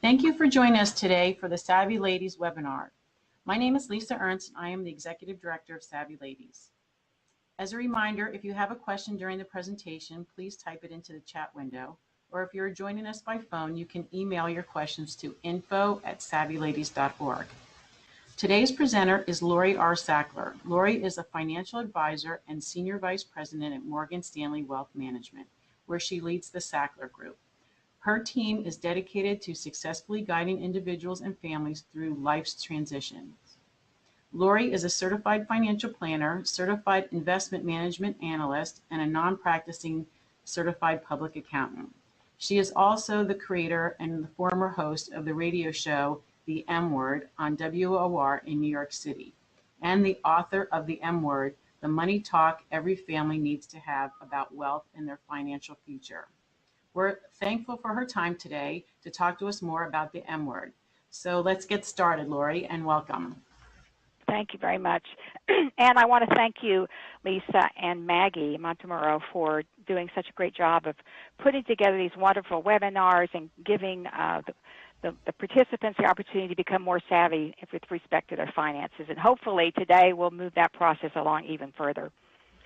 Thank you for joining us today for the Savvy Ladies webinar. My name is Lisa Ernst, and I am the Executive Director of Savvy Ladies. As a reminder, if you have a question during the presentation, please type it into the chat window, or if you're joining us by phone, you can email your questions to info@savvyladies.org. Today's presenter is Lori R. Sackler. Lori is a financial advisor and Senior Vice President at Morgan Stanley Wealth Management, where she leads the Sackler Group. Her team is dedicated to successfully guiding individuals and families through life's transitions. Lori is a certified financial planner, certified investment management analyst, and a non-practicing certified public accountant. She is also the creator and the former host of the radio show The M Word on WOR in New York City, and the author of The M Word, the money talk every family needs to have about wealth and their financial future. We're thankful for her time today to talk to us more about the M Word. So let's get started, Lori, and welcome. Thank you very much. And I want to thank you, Lisa and Maggie Montemuro, for doing such a great job of putting together these wonderful webinars and giving the participants the opportunity to become more savvy with respect to their finances. And hopefully today we'll move that process along even further.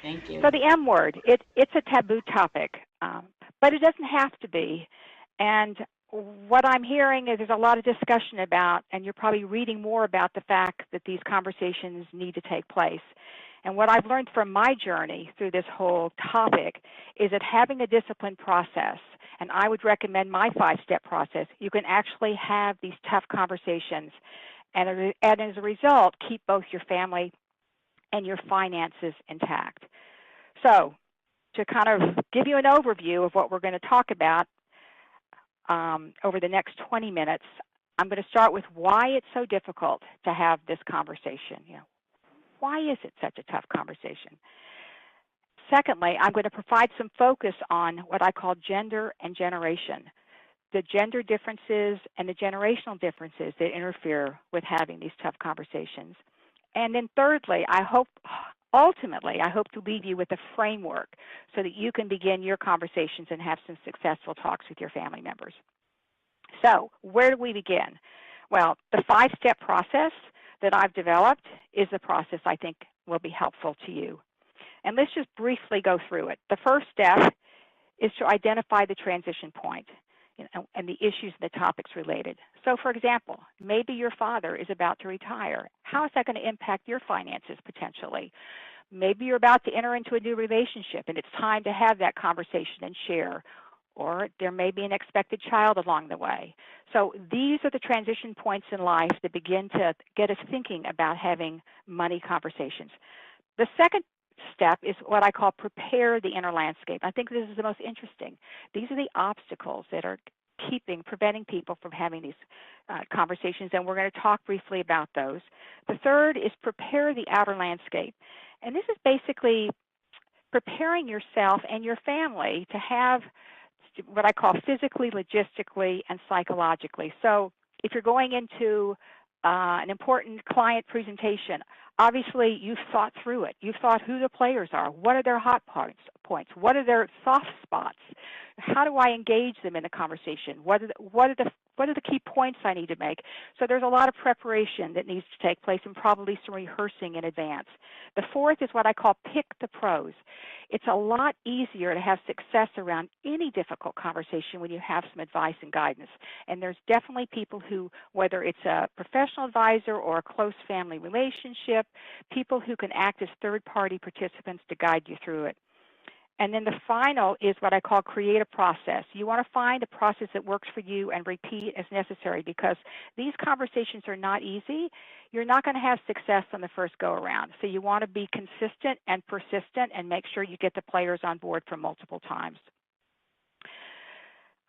Thank you. So the M word, it's a taboo topic, but it doesn't have to be. And what I'm hearing is there's a lot of discussion about, and you're probably reading more about the fact that these conversations need to take place. And what I've learned from my journey through this whole topic is that having a disciplined process, and I would recommend my 5-step process, you can actually have these tough conversations and as a result, keep both your family and your finances intact. So to kind of give you an overview of what we're going to talk about over the next 20 minutes, I'm going to start with why it's so difficult to have this conversation. Why is it such a tough conversation? Secondly, I'm going to provide some focus on what I call gender and generation, the gender differences and the generational differences that interfere with having these tough conversations. And then thirdly, ultimately, I hope to leave you with a framework so that you can begin your conversations and have some successful talks with your family members. So where do we begin? Well, the 5-step process that I've developed is the process I think will be helpful to you. And let's just briefly go through it. The first step is to identify the transition point and the issues and the topics related. So for example, maybe your father is about to retire. How is that going to impact your finances potentially? Maybe you're about to enter into a new relationship and it's time to have that conversation and share. Or there may be an expected child along the way. So these are the transition points in life that begin to get us thinking about having money conversations. The second step is what I call prepare the inner landscape. I think this is the most interesting. These are the obstacles that are preventing people from having these conversations, and we're going to talk briefly about those. The third is prepare the outer landscape. And this is basically preparing yourself and your family to have what I call physically, logistically, and psychologically. So if you're going into an important client presentation, obviously you've thought through it. You've thought who the players are. What are their hot points? What are their soft spots? How do I engage them in the conversation? What are the key points I need to make? So there's a lot of preparation that needs to take place and probably some rehearsing in advance. The fourth is what I call pick the pros. It's a lot easier to have success around any difficult conversation when you have some advice and guidance. And there's definitely people who, whether it's a professional advisor or a close family relationship, people who can act as third-party participants to guide you through it. And then the final is what I call create a process. You want to find a process that works for you and repeat as necessary because these conversations are not easy. You're not going to have success on the first go-around. So you want to be consistent and persistent and make sure you get the players on board for multiple times.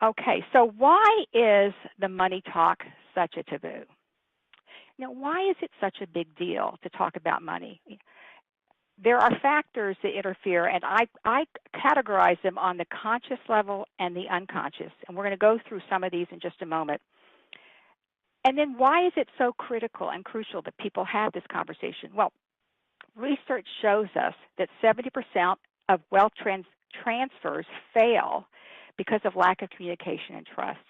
Okay, so why is the money talk such a taboo? Why is it such a big deal to talk about money? There are factors that interfere, and I categorize them on the conscious level and the unconscious, and we're going to go through some of these in just a moment. And then why is it so critical and crucial that people have this conversation? Well, research shows us that 70% of wealth transfers fail because of lack of communication and trust.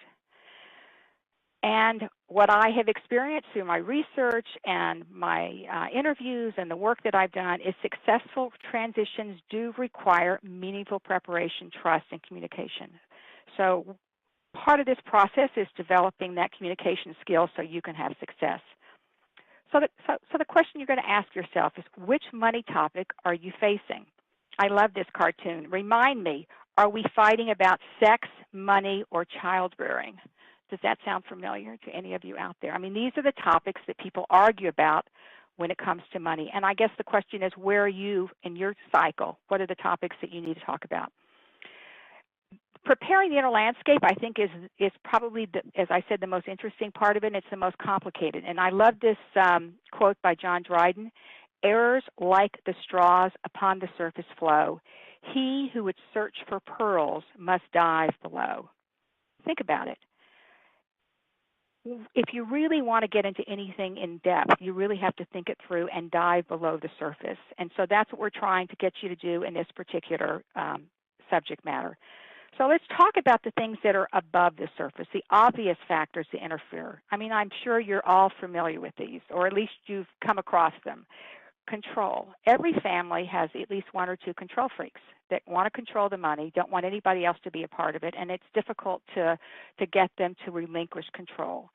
And what I have experienced through my research and my interviews and the work that I've done is successful transitions do require meaningful preparation, trust, and communication. So part of this process is developing that communication skill so you can have success. So the question you're going to ask yourself is, which money topic are you facing? I love this cartoon. Remind me, are we fighting about sex, money, or child rearing? Does that sound familiar to any of you out there? I mean, these are the topics that people argue about when it comes to money. And I guess the question is, where are you in your cycle? What are the topics that you need to talk about? Preparing the inner landscape, I think, is probably, as I said, the most interesting part of it, and it's the most complicated. And I love this quote by John Dryden: "Errors like the straws upon the surface flow. He who would search for pearls must dive below." Think about it. If you really want to get into anything in depth, you really have to think it through and dive below the surface. And so that's what we're trying to get you to do in this particular subject matter. So let's talk about the things that are above the surface, the obvious factors that interfere. I mean, I'm sure you're all familiar with these, or at least you've come across them. Control. Every family has at least one or two control freaks that want to control the money, don't want anybody else to be a part of it, and it's difficult to get them to relinquish control.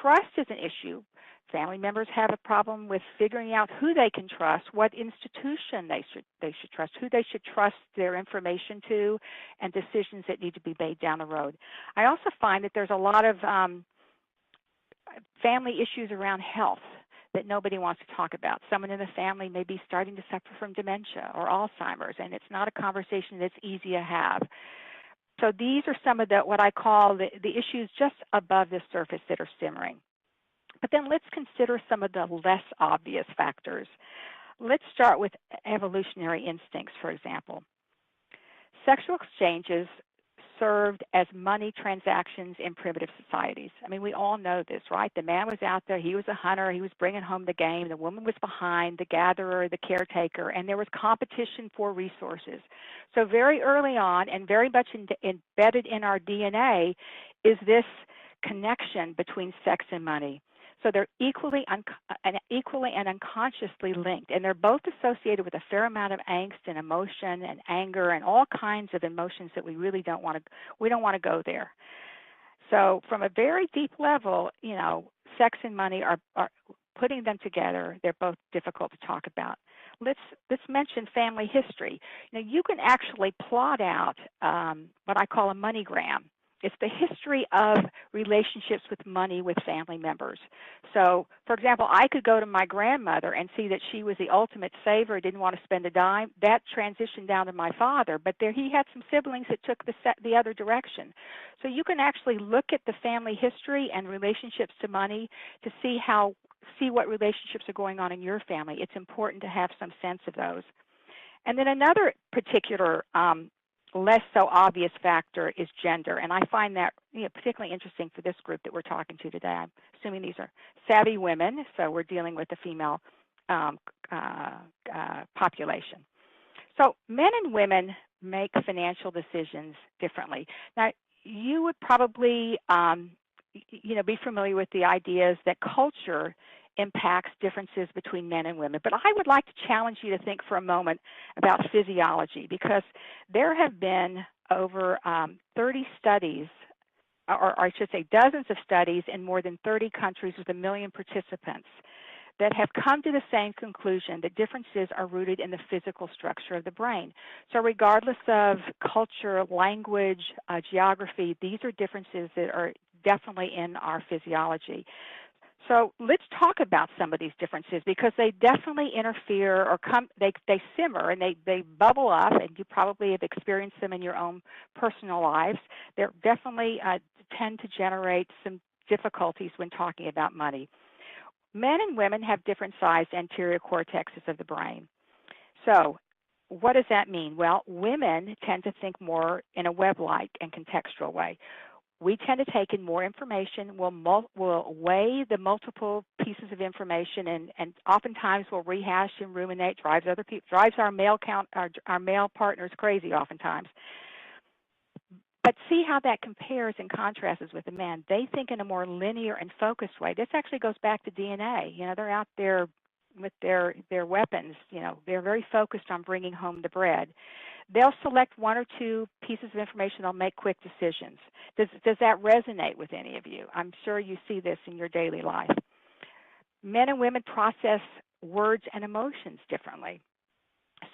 Trust is an issue. Family members have a problem with figuring out who they can trust, what institution they should trust, who they should trust their information to, and decisions that need to be made down the road. I also find that there's a lot of family issues around health that nobody wants to talk about. Someone in the family may be starting to suffer from dementia or Alzheimer's, and it's not a conversation that's easy to have. So these are some of the, what I call the issues just above the surface that are simmering. But then let's consider some of the less obvious factors. Let's start with evolutionary instincts, for example. Sexual exchanges served as money transactions in primitive societies. I mean, we all know this, right? The man was out there, he was a hunter, he was bringing home the game, the woman was behind, the gatherer, the caretaker, and there was competition for resources. So very early on, and very much embedded in our DNA, is this connection between sex and money. So they're equally and unconsciously linked, and they're both associated with a fair amount of angst and emotion and anger and all kinds of emotions that we really don't want to go there. So from a very deep level, you know, sex and money are putting them together. They're both difficult to talk about. Let's mention family history. Now you can actually plot out what I call a moneygram. It's the history of relationships with money with family members. So, for example, I could go to my grandmother and see that she was the ultimate saver, didn't want to spend a dime. That transitioned down to my father, but there he had some siblings that took the other direction. So you can actually look at the family history and relationships to money to see what relationships are going on in your family. It's important to have some sense of those. And then another particular less so obvious factor is gender, and I find that particularly interesting for this group that we're talking to today. I'm assuming these are savvy women, so we're dealing with the female population. So men and women make financial decisions differently. Now, you would probably be familiar with the ideas that culture impacts differences between men and women. But I would like to challenge you to think for a moment about physiology, because there have been over 30 studies, or I should say dozens of studies in more than 30 countries with 1 million participants that have come to the same conclusion that differences are rooted in the physical structure of the brain. So regardless of culture, language, geography, these are differences that are definitely in our physiology. So let's talk about some of these differences, because they definitely interfere or they simmer and they bubble up, and you probably have experienced them in your own personal lives. They definitely tend to generate some difficulties when talking about money. Men and women have different sized anterior cortexes of the brain. So what does that mean? Well, women tend to think more in a web-like and contextual way. We tend to take in more information. We'll weigh the multiple pieces of information, and oftentimes we'll rehash and ruminate. Drives our male partners crazy oftentimes. But see how that compares and contrasts with the men. They think in a more linear and focused way. This actually goes back to DNA. They're out there with their weapons. They're very focused on bringing home the bread. They'll select one or two pieces of information. They'll make quick decisions. Does that resonate with any of you? I'm sure you see this in your daily life. Men and women process words and emotions differently.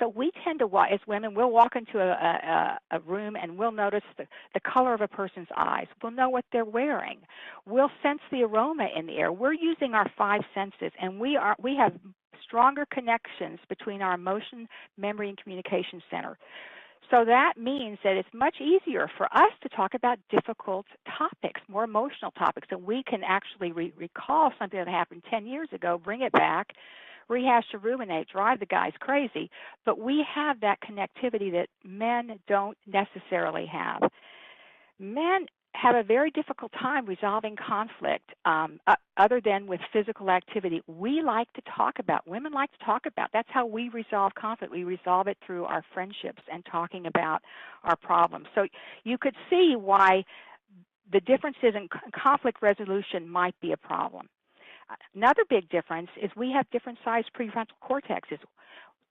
So we tend to, as women, we'll walk into a room and we'll notice the color of a person's eyes. We'll know what they're wearing. We'll sense the aroma in the air. We're using our five senses, and we have stronger connections between our emotion, memory, and communication center. So that means that it's much easier for us to talk about difficult topics, more emotional topics, and we can actually recall something that happened 10 years ago, bring it back, rehash or ruminate, drive the guys crazy, but we have that connectivity that men don't necessarily have. Men have a very difficult time resolving conflict other than with physical activity. We like to talk about, women like to talk about, that's how we resolve conflict. We resolve it through our friendships and talking about our problems. So you could see why the differences in conflict resolution might be a problem. Another big difference is we have different sized prefrontal cortexes.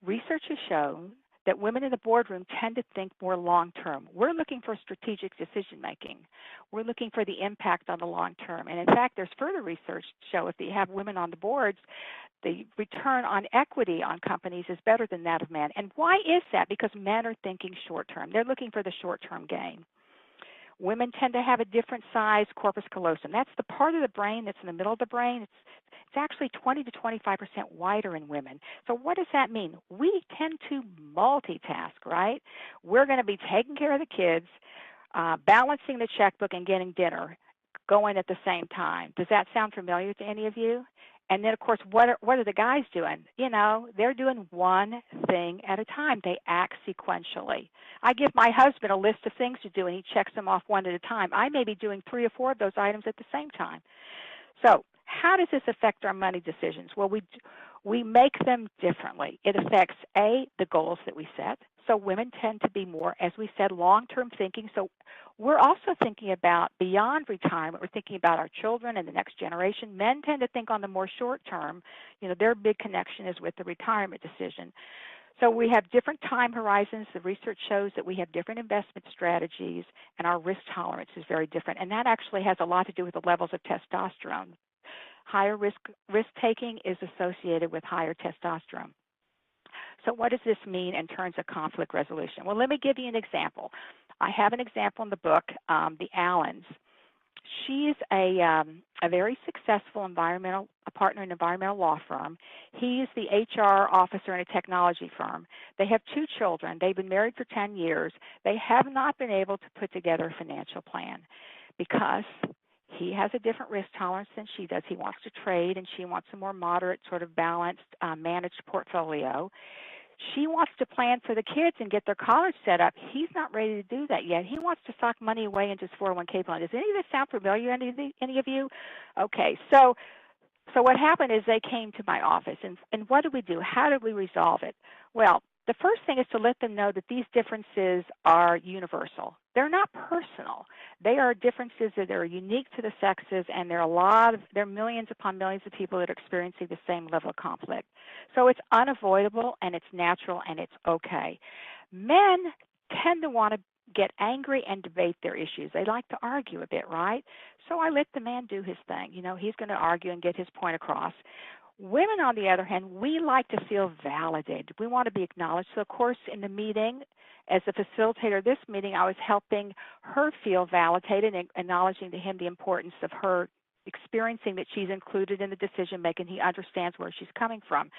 Research has shown that women in the boardroom tend to think more long-term. We're looking for strategic decision-making. We're looking for the impact on the long term. And in fact, there's further research to show if you have women on the boards, the return on equity on companies is better than that of men. And why is that? Because men are thinking short-term. They're looking for the short-term gain. Women tend to have a different size corpus callosum. That's the part of the brain that's in the middle of the brain. It's actually 20 to 25% wider in women. So what does that mean? We tend to multitask, right? We're going to be taking care of the kids, balancing the checkbook, and getting dinner going at the same time. Does that sound familiar to any of you? And then, of course, what are the guys doing? They're doing one thing at a time. They act sequentially. I give my husband a list of things to do, and he checks them off one at a time. I may be doing 3 or 4 of those items at the same time. So how does this affect our money decisions? Well, we make them differently. It affects, A, the goals that we set. So women tend to be more, as we said, long-term thinking. So we're also thinking about beyond retirement. We're thinking about our children and the next generation. Men tend to think on the more short term. Their big connection is with the retirement decision. So we have different time horizons. The research shows that we have different investment strategies, and our risk tolerance is very different. And that actually has a lot to do with the levels of testosterone. Higher risk-taking is associated with higher testosterone. So what does this mean in terms of conflict resolution? Well, let me give you an example. I have an example in the book, the Allens. She's a very successful partner in an environmental law firm. He's the HR officer in a technology firm. They have 2 children. They've been married for 10 years. They have not been able to put together a financial plan because he has a different risk tolerance than she does. He wants to trade, and she wants a more moderate, sort of balanced, managed portfolio. She wants to plan for the kids and get their college set up. He's not ready to do that yet. He wants to sock money away into his 401k plan. Does any of this sound familiar, any of you? Okay, so what happened is they came to my office, and what did we do? How did we resolve it? Well, the first thing is to let them know that these differences are universal. They're not personal. They are differences that are unique to the sexes, and there are millions upon millions of people that are experiencing the same level of conflict. So it's unavoidable, and it's natural, and it's okay. Men tend to want to get angry and debate their issues. They like to argue a bit, right? So I let the man do his thing. He's going to argue and get his point across. Women, on the other hand, we like to feel validated. We want to be acknowledged. So, of course, in the meeting, as the facilitator of this meeting, I was helping her feel validated and acknowledging to him the importance of her experiencing that she's included in the decision-making. He understands where she's coming from.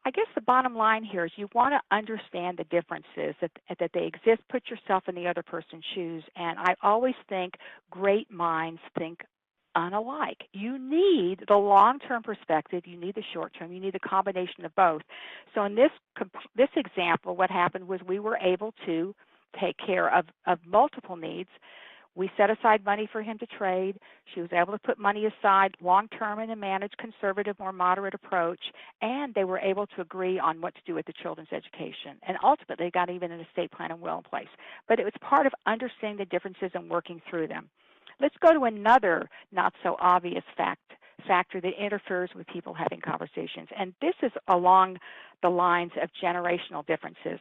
I guess the bottom line here is you want to understand the differences, that they exist. Put yourself in the other person's shoes. And I always think great minds think unalike. You need the long-term perspective. You need the short-term. You need a combination of both. So in this example, what happened was we were able to take care of multiple needs. We set aside money for him to trade. She was able to put money aside long-term in a managed, conservative, more moderate approach, and they were able to agree on what to do with the children's education. And ultimately, they got even an estate plan and will in place. But it was part of understanding the differences and working through them. Let's go to another not-so-obvious factor that interferes with people having conversations, and this is along the lines of generational differences.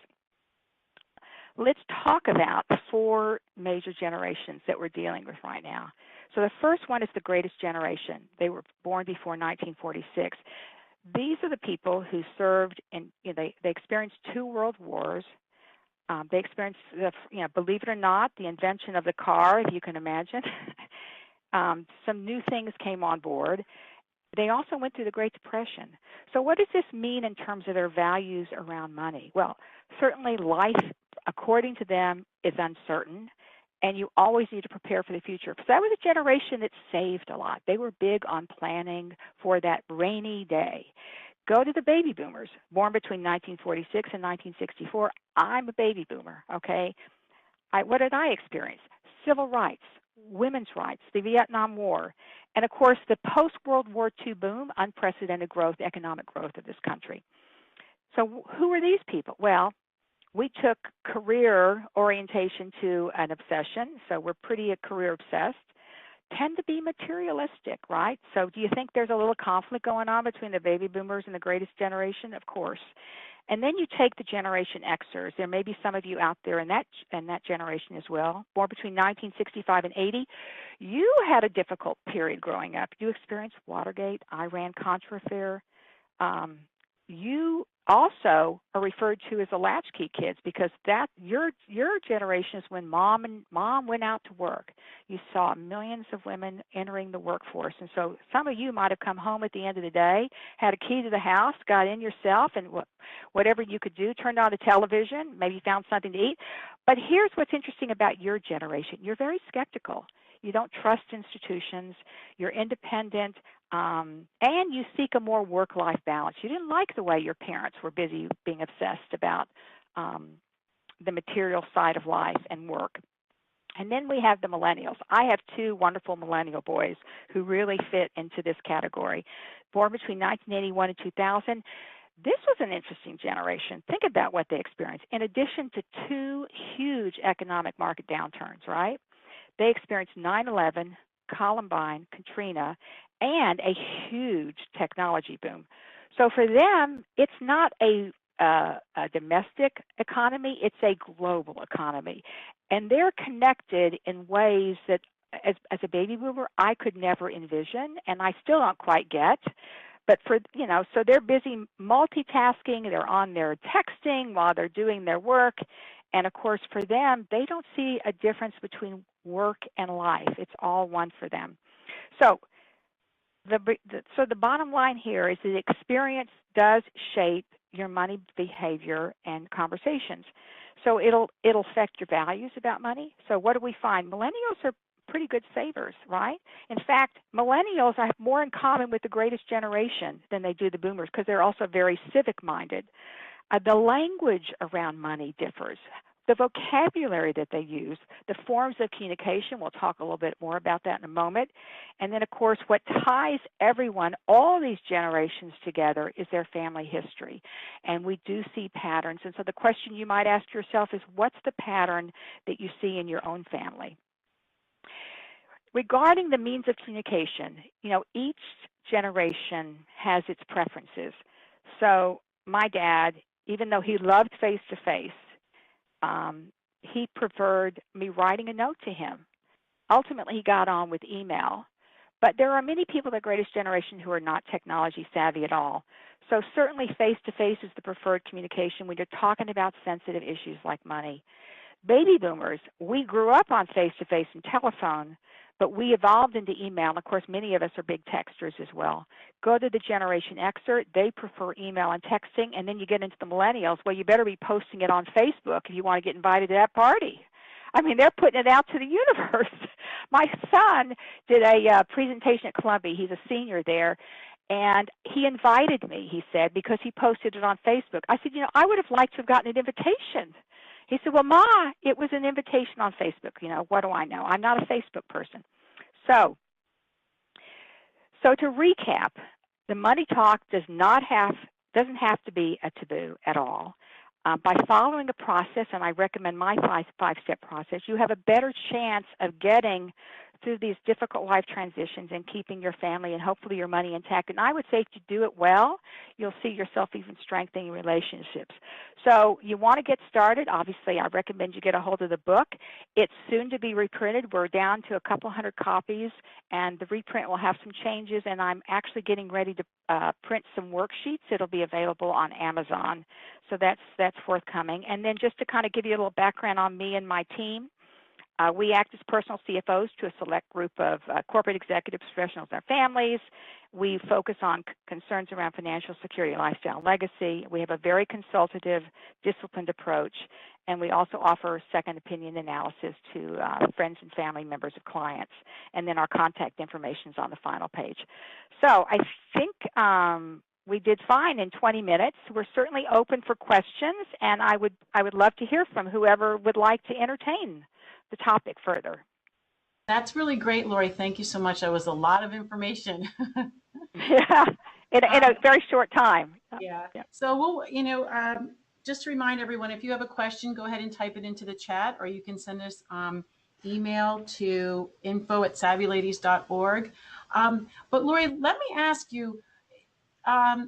Let's talk about the 4 major generations that we're dealing with right now. So the first one is the greatest generation. They were born before 1946. These are the people who served in, they experienced 2 world wars. They experienced, believe it or not, the invention of the car, if you can imagine. Some new things came on board. They also went through the Great Depression. So what does this mean in terms of their values around money? Well, certainly life, according to them, is uncertain, and you always need to prepare for the future. So that was a generation that saved a lot. They were big on planning for that rainy day. Go to the baby boomers, born between 1946 and 1964. I'm a baby boomer, okay? What did I experience? Civil rights, women's rights, the Vietnam War, and of course the post-World War II boom, unprecedented growth, economic growth of this country. So who are these people? Well, we took career orientation to an obsession, so we're pretty career obsessed. Tend to be materialistic, right? So do you think there's a little conflict going on between the baby boomers and the greatest generation? Of course. And then you take the Generation Xers. There may be some of you out there in that generation as well, born between 1965 and 80. You had a difficult period growing up. You experienced Watergate, Iran-Contra affair. You also are referred to as the latchkey kids because that your generation is when mom went out to work. You saw millions of women entering the workforce, and so some of you might have come home at the end of the day, had a key to the house, got in yourself, and whatever you could do, turned on the television, maybe found something to eat. But here's what's interesting about your generation: you're very skeptical. You don't trust institutions. You're independent. And you seek a more work-life balance. You didn't like the way your parents were busy being obsessed about the material side of life and work. And then we have the millennials. I have 2 wonderful millennial boys who really fit into this category. Born between 1981 and 2000, this was an interesting generation. Think about what they experienced. In addition to 2 huge economic market downturns, right? They experienced 9/11, Columbine, Katrina, and a huge technology boom. So for them, it's not a domestic economy, it's a global economy. And they're connected in ways that, as a baby boomer, I could never envision, and I still don't quite get. But so they're busy multitasking, they're on their texting while they're doing their work. And of course, for them, they don't see a difference between work and life. It's all one for them. So the bottom line here is that experience does shape your money behavior and conversations. So it'll affect your values about money. So what do we find? Millennials are pretty good savers, right? In fact, millennials have more in common with the greatest generation than they do the boomers because they're also very civic-minded. The language around money differs. The vocabulary that they use, the forms of communication, we'll talk a little bit more about that in a moment. And then, of course, what ties everyone, all these generations together, is their family history. And we do see patterns. And so the question you might ask yourself is, what's the pattern that you see in your own family? Regarding the means of communication, each generation has its preferences. So my dad, even though he loved face-to-face, he preferred me writing a note to him. Ultimately, he got on with email. But there are many people in the greatest generation who are not technology savvy at all. So certainly face-to-face is the preferred communication when you're talking about sensitive issues like money. Baby boomers, we grew up on face-to-face and telephone, but we evolved into email. And of course, many of us are big texters as well. Go to the Generation Xer, they prefer email and texting. And then you get into the millennials, well, you better be posting it on Facebook if you want to get invited to that party. I mean, they're putting it out to the universe. My son did a presentation at Columbia. He's a senior there. And he invited me, he said, because he posted it on Facebook. I said, I would have liked to have gotten an invitation. He said, well, Ma, it was an invitation on Facebook. You know, what do I know? I'm not a Facebook person. So to recap, the money talk doesn't have to be a taboo at all. By following a process, and I recommend my five-step process, you have a better chance of getting through these difficult life transitions and keeping your family and hopefully your money intact. And I would say if you do it well, you'll see yourself even strengthening relationships. So you want to get started. Obviously, I recommend you get a hold of the book. It's soon to be reprinted. We're down to a couple hundred copies, and the reprint will have some changes, and I'm actually getting ready to print some worksheets. It'll be available on Amazon. So that's forthcoming. And then just to kind of give you a little background on me and my team, we act as personal CFOs to a select group of corporate executives, professionals, and their families. We focus on concerns around financial security, lifestyle, and legacy. We have a very consultative, disciplined approach, and we also offer second opinion analysis to friends and family members of clients. And then our contact information is on the final page. So I think we did fine in 20 minutes. We're certainly open for questions, and I would love to hear from whoever would like to entertain the topic further. That's really great, Lori. Thank you so much. That was a lot of information. Yeah, in a very short time. Yeah. So we'll, just to remind everyone, if you have a question, go ahead and type it into the chat, or you can send us email to info@savvyladies.org. But Lori, let me ask you, my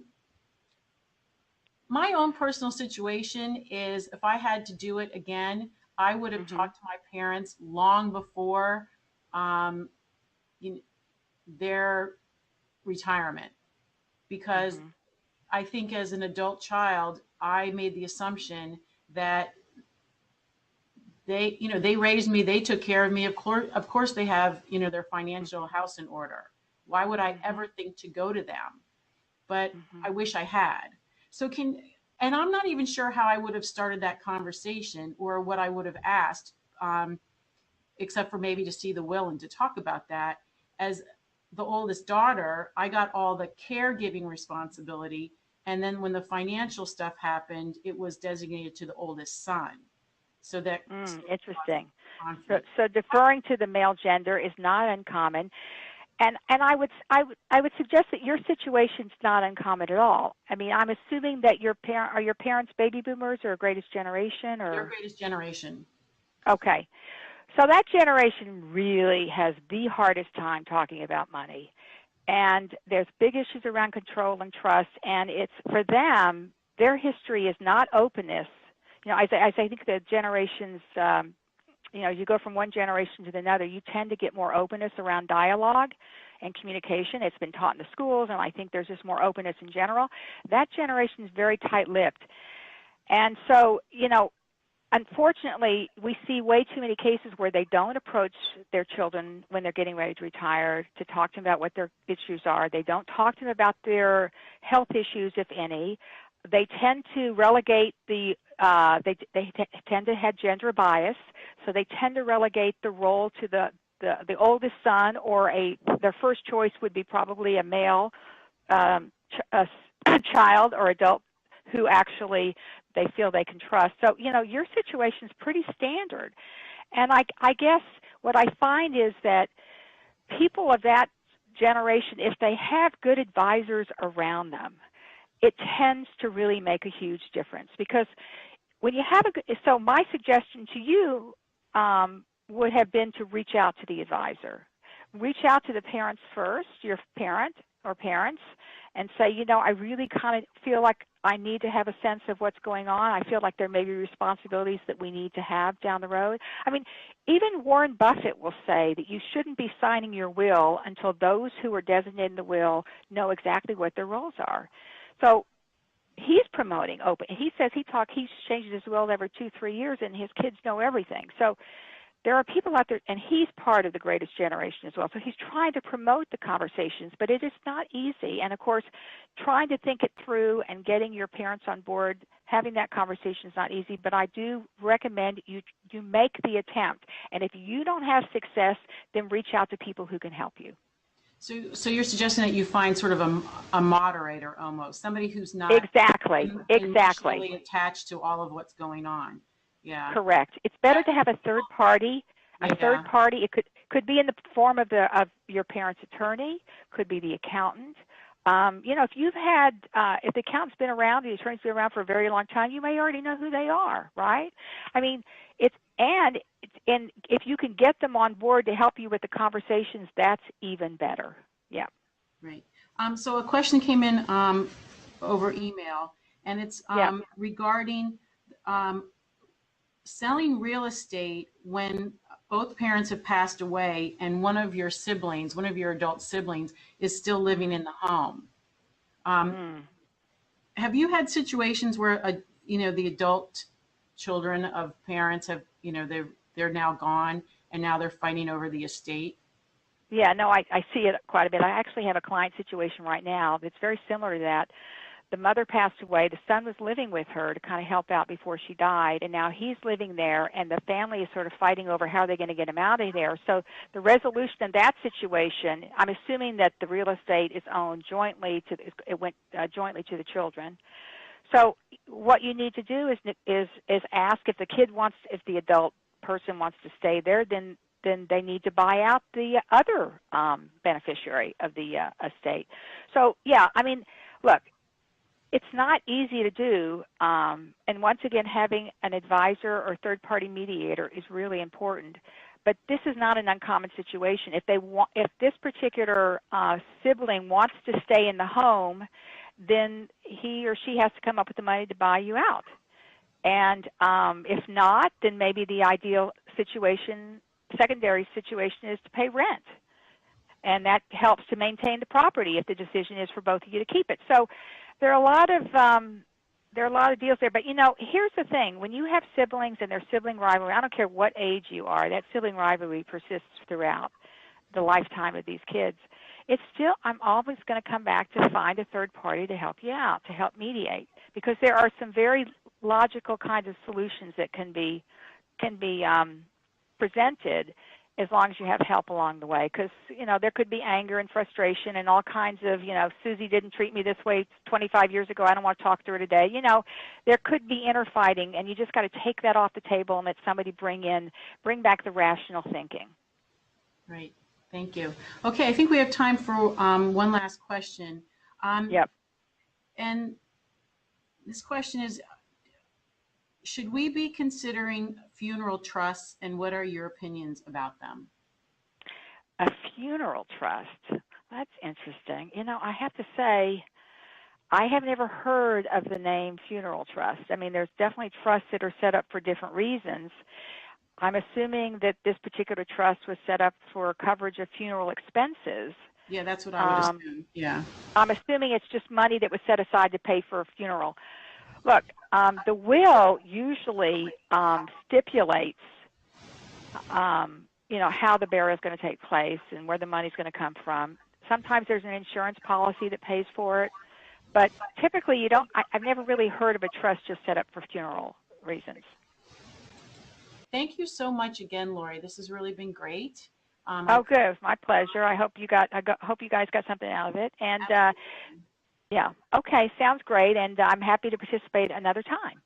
own personal situation is if I had to do it again, I would have talked to my parents long before their retirement, because I think as an adult child, I made the assumption that they raised me, they took care of me. Of course they have, their financial house in order. Why would I ever think to go to them? But I wish I had. And I'm not even sure how I would have started that conversation or what I would have asked, except for maybe to see the will and to talk about that. As the oldest daughter, I got all the caregiving responsibility. And then when the financial stuff happened, it was designated to the oldest son. So that interesting. So deferring to the male gender is not uncommon. And I would suggest that your situation's not uncommon at all. I mean, I'm assuming that your parents baby boomers or greatest generation, or your greatest generation. Okay. So that generation really has the hardest time talking about money. And there's big issues around control and trust, and it's for them, their history is not openness. As I think the generations you go from one generation to another, you tend to get more openness around dialogue and communication. It's been taught in the schools, and I think there's just more openness in general. That generation is very tight-lipped. And so, unfortunately, we see way too many cases where they don't approach their children when they're getting ready to retire to talk to them about what their issues are. They don't talk to them about their health issues, if any. They tend to relegate they tend to have gender bias, so they tend to relegate the role to the oldest son, or their first choice would be probably a male a child or adult who actually they feel they can trust. So, your situation is pretty standard. And I guess what I find is that people of that generation, if they have good advisors around them, it tends to really make a huge difference. Because when you have so my suggestion to you would have been to reach out to the advisor. Reach out to the parents first, your parent or parents, and say, I really kind of feel like I need to have a sense of what's going on. I feel like there may be responsibilities that we need to have down the road. I mean, even Warren Buffett will say that you shouldn't be signing your will until those who are designated in the will know exactly what their roles are. So he's promoting open. He says he changes his will every 2-3 years, and his kids know everything. So there are people out there, and he's part of the greatest generation as well. So he's trying to promote the conversations, but it is not easy. And, of course, trying to think it through and getting your parents on board, having that conversation is not easy. But I do recommend you make the attempt. And if you don't have success, then reach out to people who can help you. So you're suggesting that you find sort of a moderator almost, somebody who's not exactly emotionally attached to all of what's going on. Yeah. Correct. It's better to have a third party. A third Yeah. party. It could be in the form of your parent's attorney. Could be the accountant. You know, if you've had if the accountant's been around, the attorney's been around for a very long time, you may already know who they are, right? I mean, and if you can get them on board to help you with the conversations, that's even better. Yeah. Right. So a question came in over email, and it's Yeah. regarding um, selling real estate when both parents have passed away and one of your siblings, one of your adult siblings, is still living in the home. Um, Mm. have you had situations where the adult children of parents have, they're now gone and now they're fighting over the estate? Yeah, no, I see it quite a bit. I actually have a client situation right now that's very similar to that. The mother passed away. The son was living with her to kind of help out before she died, and now he's living there, and the family is sort of fighting over how they're going to get him out of there. So the resolution in that situation, I'm assuming that the real estate is owned jointly it went jointly to the children. So what you need to do is ask if if the adult person wants to stay there, then they need to buy out the other beneficiary of the estate. So yeah, I mean, look, it's not easy to do, and once again, having an advisor or third-party mediator is really important. But this is not an uncommon situation. If this particular sibling wants to stay in the home, then he or she has to come up with the money to buy you out. And if not, then maybe the ideal situation, secondary situation, is to pay rent, and that helps to maintain the property if the decision is for both of you to keep it. So there are a lot of deals there. But you know, here's the thing: when you have siblings and there's sibling rivalry, I don't care what age you are, that sibling rivalry persists throughout the lifetime of these kids. I'm always going to come back to find a third party to help you out, to help mediate, because there are some very logical kinds of solutions that can be presented as long as you have help along the way. Because, you know, there could be anger and frustration and all kinds of, you know, Susie didn't treat me this way 25 years ago, I don't want to talk to her today. You know, there could be inner fighting, and you just got to take that off the table and let somebody bring back the rational thinking. Right. Thank you. Okay, I think we have time for one last question. Yep. And this question is, should we be considering funeral trusts, and what are your opinions about them? A funeral trust. That's interesting. You know, I have to say, I have never heard of the name funeral trust. I mean, there's definitely trusts that are set up for different reasons. I'm assuming that this particular trust was set up for coverage of funeral expenses. Yeah, that's what I would assume. Yeah. I'm assuming it's just money that was set aside to pay for a funeral. Look, the will usually stipulates, you know, how the burial is going to take place and where the money is going to come from. Sometimes there's an insurance policy that pays for it, but typically you don't. I've never really heard of a trust just set up for funeral reasons. Thank you so much again, Lori. This has really been great. Oh, good. It was my pleasure. I hope you guys got something out of it. And Absolutely. yeah, okay, sounds great. And I'm happy to participate another time.